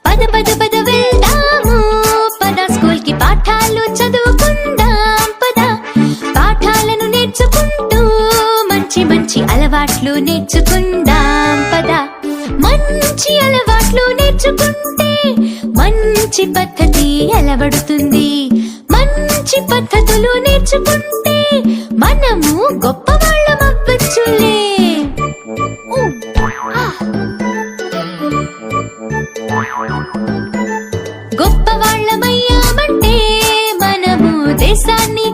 పద పద పద వెళ్దాము పద స్కూల్ కి పాఠాలు చదువుకుందాం పద పాఠాలను నేర్చుకుంటూ మంచి మంచి అలవాట్లు నేర్చుకుందాం పద మంచి అలవాట్లు నేర్చుకుంటే మంచి పద్ధతి అలవడుతుంది మంచి పద్ధతులు నేర్చుకుంటే మనము గొప్పవాళ్ళం అవ్వచ్చులే గొప్పవాళ్ళమయ్యామంటే మనము దేశాన్ని